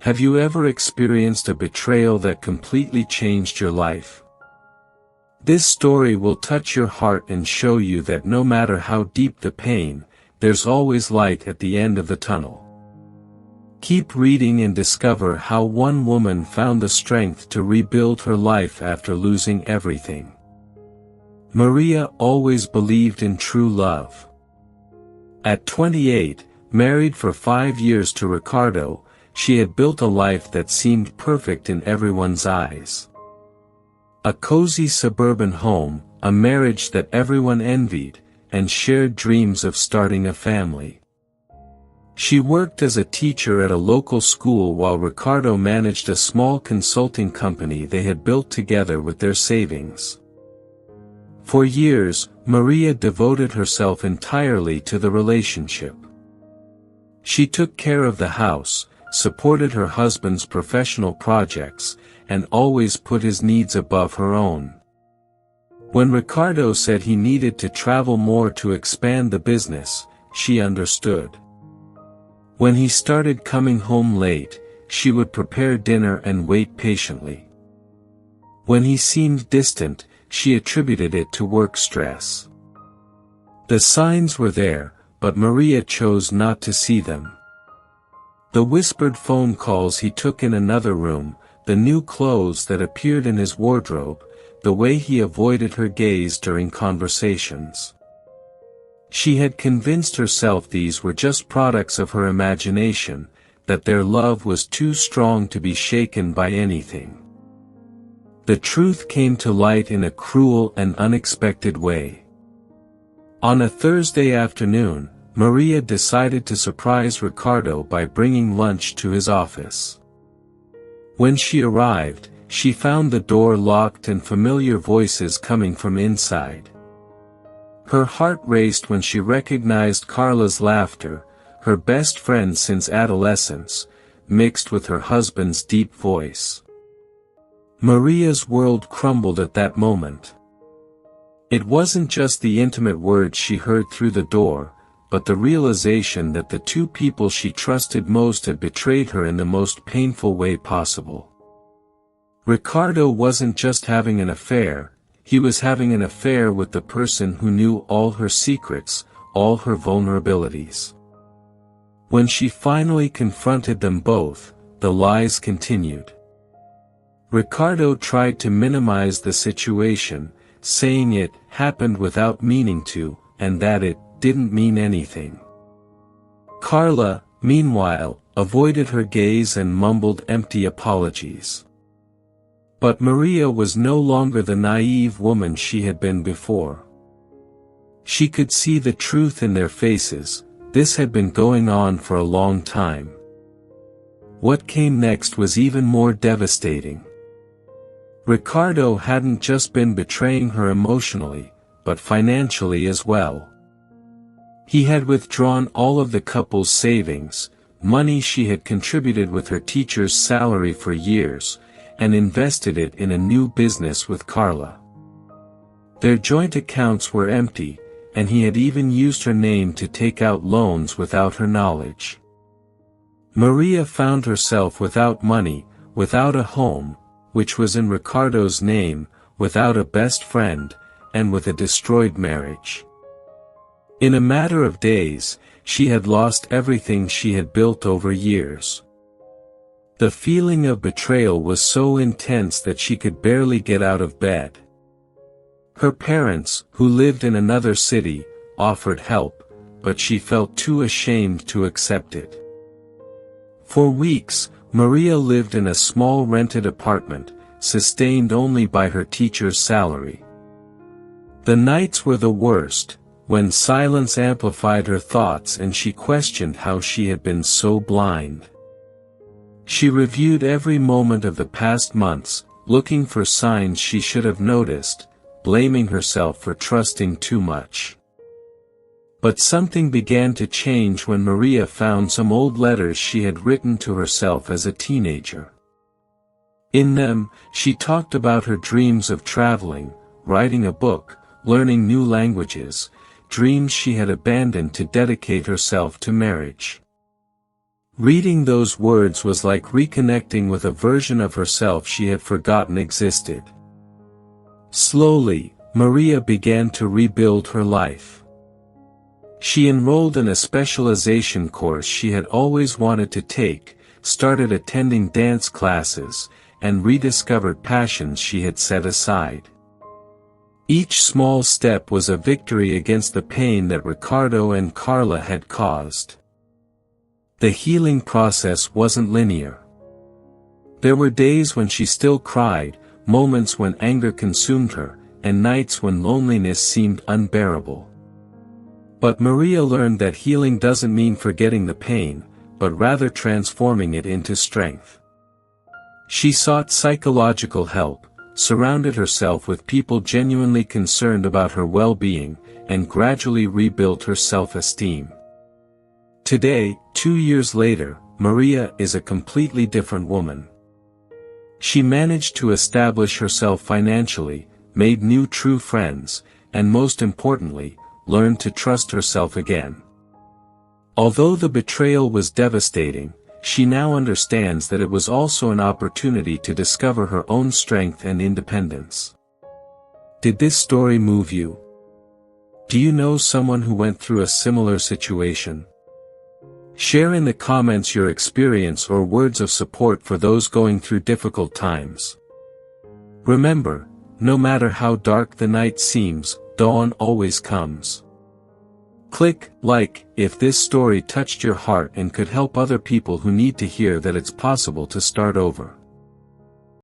Have you ever experienced a betrayal that completely changed your life? This story will touch your heart and show you that no matter how deep the pain, there's always light at the end of the tunnel. Keep reading and discover how one woman found the strength to rebuild her life after losing everything. Maria always believed in true love. At 28, married for 5 years to Ricardo, she had built a life that seemed perfect in everyone's eyes. A cozy suburban home, a marriage that everyone envied, and shared dreams of starting a family. She worked as a teacher at a local school while Ricardo managed a small consulting company they had built together with their savings. For years, Maria devoted herself entirely to the relationship. She took care of the house, supported her husband's professional projects, and always put his needs above her own. When Ricardo said he needed to travel more to expand the business, she understood. When he started coming home late, she would prepare dinner and wait patiently. When he seemed distant, she attributed it to work stress. The signs were there, but Maria chose not to see them. The whispered phone calls he took in another room, the new clothes that appeared in his wardrobe, the way he avoided her gaze during conversations. She had convinced herself these were just products of her imagination, that their love was too strong to be shaken by anything. The truth came to light in a cruel and unexpected way. On a Thursday afternoon, Maria decided to surprise Ricardo by bringing lunch to his office. When she arrived, she found the door locked and familiar voices coming from inside. Her heart raced when she recognized Carla's laughter, her best friend since adolescence, mixed with her husband's deep voice. Maria's world crumbled at that moment. It wasn't just the intimate words she heard through the door, but the realization that the two people she trusted most had betrayed her in the most painful way possible. Ricardo wasn't just having an affair, he was having an affair with the person who knew all her secrets, all her vulnerabilities. When she finally confronted them both, the lies continued. Ricardo tried to minimize the situation, saying it happened without meaning to, and that it didn't mean anything. Carla, meanwhile, avoided her gaze and mumbled empty apologies. But Maria was no longer the naive woman she had been before. She could see the truth in their faces. This had been going on for a long time. What came next was even more devastating. Ricardo hadn't just been betraying her emotionally, but financially as well. He had withdrawn all of the couple's savings, money she had contributed with her teacher's salary for years, and invested it in a new business with Carla. Their joint accounts were empty, and he had even used her name to take out loans without her knowledge. Maria found herself without money, without a home, which was in Ricardo's name, without a best friend, and with a destroyed marriage. In a matter of days, she had lost everything she had built over years. The feeling of betrayal was so intense that she could barely get out of bed. Her parents, who lived in another city, offered help, but she felt too ashamed to accept it. For weeks, Maria lived in a small rented apartment, sustained only by her teacher's salary. The nights were the worst, when silence amplified her thoughts and she questioned how she had been so blind. She reviewed every moment of the past months, looking for signs she should have noticed, blaming herself for trusting too much. But something began to change when Maria found some old letters she had written to herself as a teenager. In them, she talked about her dreams of traveling, writing a book, learning new languages, dreams she had abandoned to dedicate herself to marriage. Reading those words was like reconnecting with a version of herself she had forgotten existed. Slowly, Maria began to rebuild her life. She enrolled in a specialization course she had always wanted to take, started attending dance classes, and rediscovered passions she had set aside. Each small step was a victory against the pain that Ricardo and Carla had caused. The healing process wasn't linear. There were days when she still cried, moments when anger consumed her, and nights when loneliness seemed unbearable. But Maria learned that healing doesn't mean forgetting the pain, but rather transforming it into strength. She sought psychological help, surrounded herself with people genuinely concerned about her well-being, and gradually rebuilt her self-esteem. Today, 2 years later, Maria is a completely different woman. She managed to establish herself financially, made new true friends, and most importantly, learned to trust herself again. Although the betrayal was devastating, she now understands that it was also an opportunity to discover her own strength and independence. Did this story move you? Do you know someone who went through a similar situation? Share in the comments your experience or words of support for those going through difficult times. Remember, no matter how dark the night seems, dawn always comes. Click like if this story touched your heart and could help other people who need to hear that it's possible to start over.